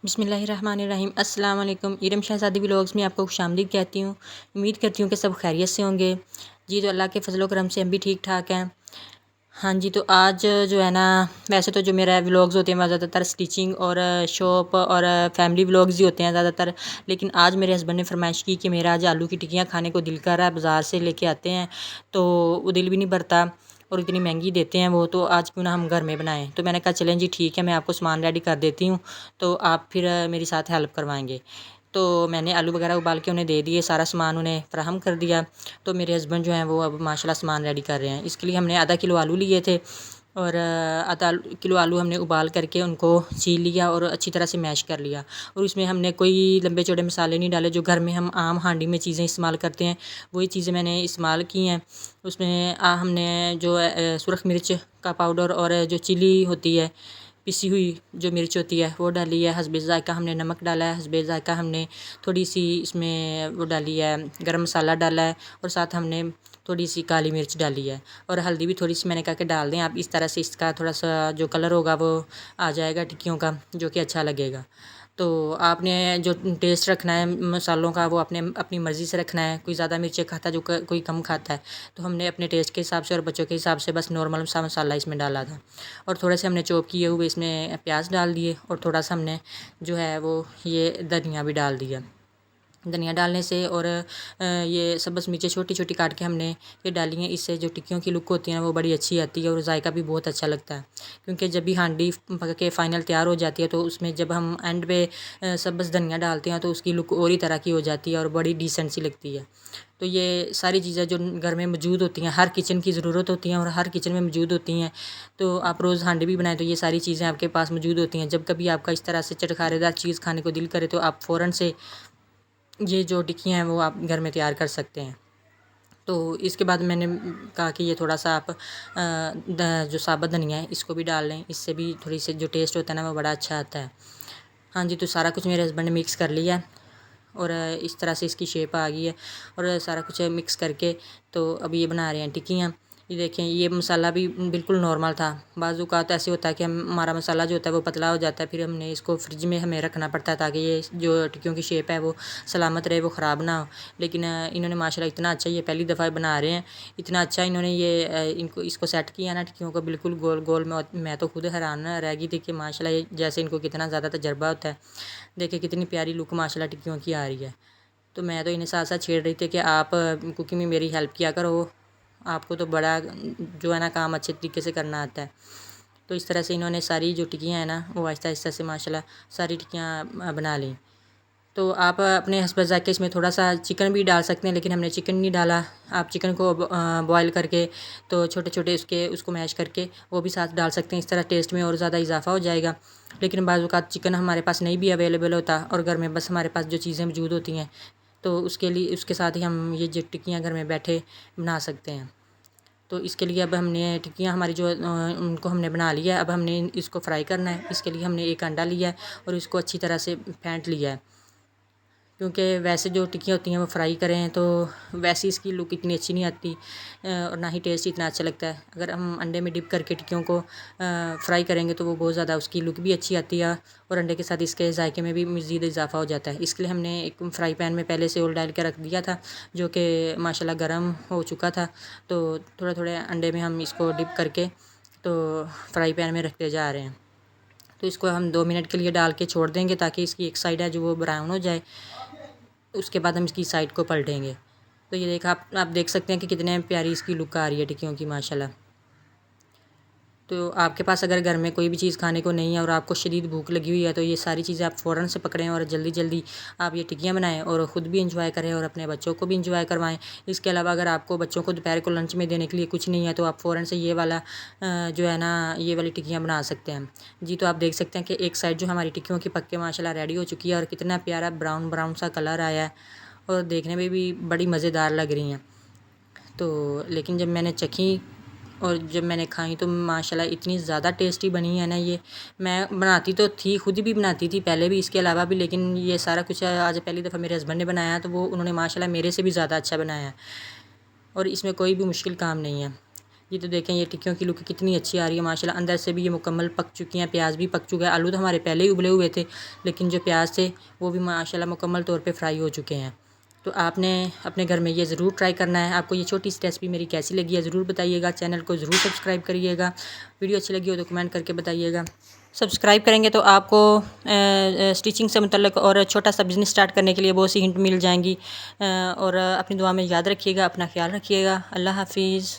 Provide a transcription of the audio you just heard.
बिस्मिल्लाहिर्रहमानिर्रहीम। अस्सलाम वालेकुम। इरम शहज़ादी व्लॉग्स में आपको खुशामदीद कहती हूँ। उम्मीद करती हूँ कि सब खैरियत से होंगे। जी तो अल्लाह के फजल करम से हम भी ठीक ठाक हैं। हाँ जी, तो आज जो है ना, वैसे तो जो मेरा व्लॉग्स होते हैं वह ज़्यादातर स्टिचिंग और शॉप और फैमिली व्लॉग्स ही होते हैं ज़्यादातर। लेकिन आज मेरे हस्बैंड ने फरमाइश की कि मेरा आज आलू की टिक्कियाँ खाने को दिल कर रहा है, बाज़ार से लेके आते हैं। तो वो दिल भी नहीं भरता और इतनी महंगी देते हैं वो, तो आज क्यों ना हम घर में बनाएं। तो मैंने कहा चलें जी ठीक है, मैं आपको सामान रेडी कर देती हूँ, तो आप फिर मेरे साथ हेल्प करवाएंगे। तो मैंने आलू वगैरह उबाल के उन्हें दे दिए, सारा सामान उन्हें फ़राहम कर दिया। तो मेरे हस्बैंड जो हैं वो अब माशाल्लाह सामान रेडी कर रहे हैं। इसके लिए हमने आधा किलो आलू लिए थे और आधा किलो आलू हमने उबाल करके उनको छील लिया और अच्छी तरह से मैश कर लिया। और इसमें हमने कोई लंबे चौड़े मसाले नहीं डाले, जो घर में हम आम हांडी में चीज़ें इस्तेमाल करते हैं वही चीज़ें मैंने इस्तेमाल की हैं। उसमें हमने जो सुरख मिर्च का पाउडर और जो चिली होती है, पिसी हुई जो मिर्च होती है वो डाली है। हस्बे ज़ायक़ा हमने नमक डाला है। हस्बे ज़ायक़ा हमने थोड़ी सी इसमें वो डाली है, गरम मसाला डाला है। और साथ हमने थोड़ी सी काली मिर्च डाली है और हल्दी भी थोड़ी सी मैंने कहा कि डाल दें आप। इस तरह से इसका थोड़ा सा जो कलर होगा वो आ जाएगा टिक्कियों का, जो कि अच्छा लगेगा। तो आपने जो टेस्ट रखना है मसालों का वो अपने अपनी मर्ज़ी से रखना है। कोई ज़्यादा मिर्चें खाता है, जो कोई कम खाता है। तो हमने अपने टेस्ट के हिसाब से और बच्चों के हिसाब से बस नॉर्मल सा मसाला इसमें डाला था। और थोड़े से हमने चॉप किए हुए इसमें प्याज डाल दिए और थोड़ा सा हमने जो है वो ये धनिया भी डाल दिया। धनिया डालने से और ये सब्ज़ मिर्चें छोटी छोटी काट के हमने ये डाली हैं। इससे जो टिक्कियों की लुक होती है ना वो बड़ी अच्छी आती है और जायका भी बहुत अच्छा लगता है। क्योंकि जब भी हांडी पक के फ़ाइनल तैयार हो जाती है तो उसमें जब हम एंड पे सब्ज़ धनिया डालते हैं तो उसकी लुक और ही तरह की हो जाती है और बड़ी डिसेंट सी लगती है। तो ये सारी चीज़ें जो घर में मौजूद होती हैं, हर किचन की ज़रूरत होती हैं और हर किचन में मौजूद होती हैं। तो आप रोज़ हांडी भी बनाएं तो ये सारी चीज़ें आपके पास मौजूद होती हैं। जब कभी आपका इस तरह से चटखारेदार चीज़ खाने को दिल करे तो आप फ़ौरन से ये जो टिक्कियाँ हैं वो आप घर में तैयार कर सकते हैं। तो इसके बाद मैंने कहा कि ये थोड़ा सा आप जो साबुत धनिया है इसको भी डाल लें, इससे भी थोड़ी सी जो टेस्ट होता है ना वो बड़ा अच्छा आता है। हाँ जी, तो सारा कुछ मेरे हस्बैंड ने मिक्स कर लिया है और इस तरह से इसकी शेप आ गई है। और सारा कुछ मिक्स करके तो अभी ये बना रहे हैं टिक्कियाँ। ये देखें, ये मसाला भी बिल्कुल नॉर्मल था। बाज़ औक़ात ऐसे होता है कि हमारा मसाला जो होता है वो पतला हो जाता है, फिर हमने इसको फ्रिज में हमें रखना पड़ता है ताकि ये जो टिक्कियों की शेप है वो सलामत रहे, वो ख़राब ना हो। लेकिन इन्होंने माशाल्लाह इतना अच्छा, ये पहली दफ़ा बना रहे हैं, इतना अच्छा इन्होंने ये इनको इसको सेट किया ना टिक्कियों को बिल्कुल गोल गोल। मैं तो खुद हैरान रह गई थी कि माशाल्लाह ये जैसे इनको कितना ज़्यादा तजर्बा होता है। देखिए कितनी प्यारी लुक माशाल्लाह टिक्कियों की आ रही है। तो मैं तो इन्हें साथ साथ छेड़ रही थी कि आप कुकिंग में मेरी हेल्प किया करो, आपको तो बड़ा जो है ना काम अच्छे तरीके से करना आता है। तो इस तरह से इन्होंने सारी जो टिक्कियाँ हैं ना वो आहिस्ता आहिस्ता से माशाल्लाह सारी टिक्कियाँ बना ली। तो आप अपने हस्ब ज़ायक़े इसमें थोड़ा सा चिकन भी डाल सकते हैं, लेकिन हमने चिकन नहीं डाला। आप चिकन को बॉयल करके तो छोटे छोटे उसको मैश करके वो भी साथ डाल सकते हैं। इस तरह टेस्ट में और ज़्यादा इजाफा हो जाएगा। लेकिन बाज़ औक़ात चिकन हमारे पास नहीं भी अवेलेबल होता और घर में बस हमारे पास जो चीज़ें मौजूद होती हैं तो उसके लिए उसके साथ ही हम ये जो टिक्कियाँ घर में बैठे बना सकते हैं। तो इसके लिए अब हमने टिक्कियाँ हमारी जो उनको हमने बना लिया है। अब हमने इसको फ्राई करना है। इसके लिए हमने एक अंडा लिया है और इसको अच्छी तरह से फेंट लिया है। क्योंकि वैसे जो टिक्कियाँ होती हैं वो फ्राई करें तो वैसी इसकी लुक इतनी अच्छी नहीं आती और ना ही टेस्ट इतना अच्छा लगता है। अगर हम अंडे में डिप करके टिक्कियों को फ्राई करेंगे तो वो बहुत ज़्यादा उसकी लुक भी अच्छी आती है और अंडे के साथ इसके जायके में भी मज़ीद इजाफा हो जाता है। इसके लिए हमने एक फ्राई पैन में पहले से ऑयल डाल के रख दिया था, जो कि माशाल्लाह गर्म हो चुका था। तो थोड़े थोड़े अंडे में हम इसको डिप करके तो फ्राई पैन में रखते जा रहे हैं। तो इसको हम 2 मिनट के लिए डाल के छोड़ देंगे ताकि इसकी एक साइड है जो वो ब्राउन हो जाए। उसके बाद हम इसकी साइड को पलटेंगे। तो ये देखा आप देख सकते हैं कि कितने प्यारी इसकी लुक आ रही है टिक्कियों की माशाल्लाह। तो आपके पास अगर घर में कोई भी चीज़ खाने को नहीं है और आपको शदीद भूख लगी हुई है तो ये सारी चीज़ें आप फ़ौरन से पकड़ें और जल्दी जल्दी आप ये टिक्कियाँ बनाएं और ख़ुद भी इंजॉय करें और अपने बच्चों को भी इंजॉय करवाएं। इसके अलावा अगर आपको बच्चों को दोपहर को लंच में देने के लिए कुछ नहीं है तो आप फ़ौरन से ये वाला जो है ना ये वाली टिक्कियाँ बना सकते हैं। जी, तो आप देख सकते हैं कि एक साइड जो हमारी टिक्कियों की पक के माशाल्लाह रेडी हो चुकी है और कितना प्यारा ब्राउन ब्राउन सा कलर आया है और देखने में भी बड़ी मज़ेदार लग रही हैं। तो लेकिन जब मैंने चखी और जब मैंने खाई तो माशाल्लाह इतनी ज़्यादा टेस्टी बनी है ना ये। मैं बनाती तो थी, खुद भी बनाती थी पहले भी इसके अलावा भी, लेकिन ये सारा कुछ आज पहली दफ़ा मेरे हस्बैंड ने बनाया तो वो उन्होंने माशाल्लाह मेरे से भी ज़्यादा अच्छा बनाया है और इसमें कोई भी मुश्किल काम नहीं है। ये तो देखें ये टिक्कियों की लुक कितनी अच्छी आ रही है माशाल्लाह। अंदर से भी ये मुकम्मल पक चुकी हैं, प्याज भी पक चुका है। आलू तो हमारे पहले ही उबले हुए थे, लेकिन जो प्याज थे वो भी माशाल्लाह मुकम्मल तौर पे फ्राई हो चुके हैं। तो आपने अपने घर में ये ज़रूर ट्राई करना है। आपको ये छोटी सी रेसिपी मेरी कैसी लगी है ज़रूर बताइएगा। चैनल को ज़रूर सब्सक्राइब करिएगा। वीडियो अच्छी लगी हो तो कमेंट करके बताइएगा। सब्सक्राइब करेंगे तो आपको स्टिचिंग से मुतल्लिक और छोटा सा बिज़नेस स्टार्ट करने के लिए बहुत सी हिंट मिल जाएंगी। और अपनी दुआ में याद रखिएगा, अपना ख्याल रखिएगा। अल्लाह हाफिज़।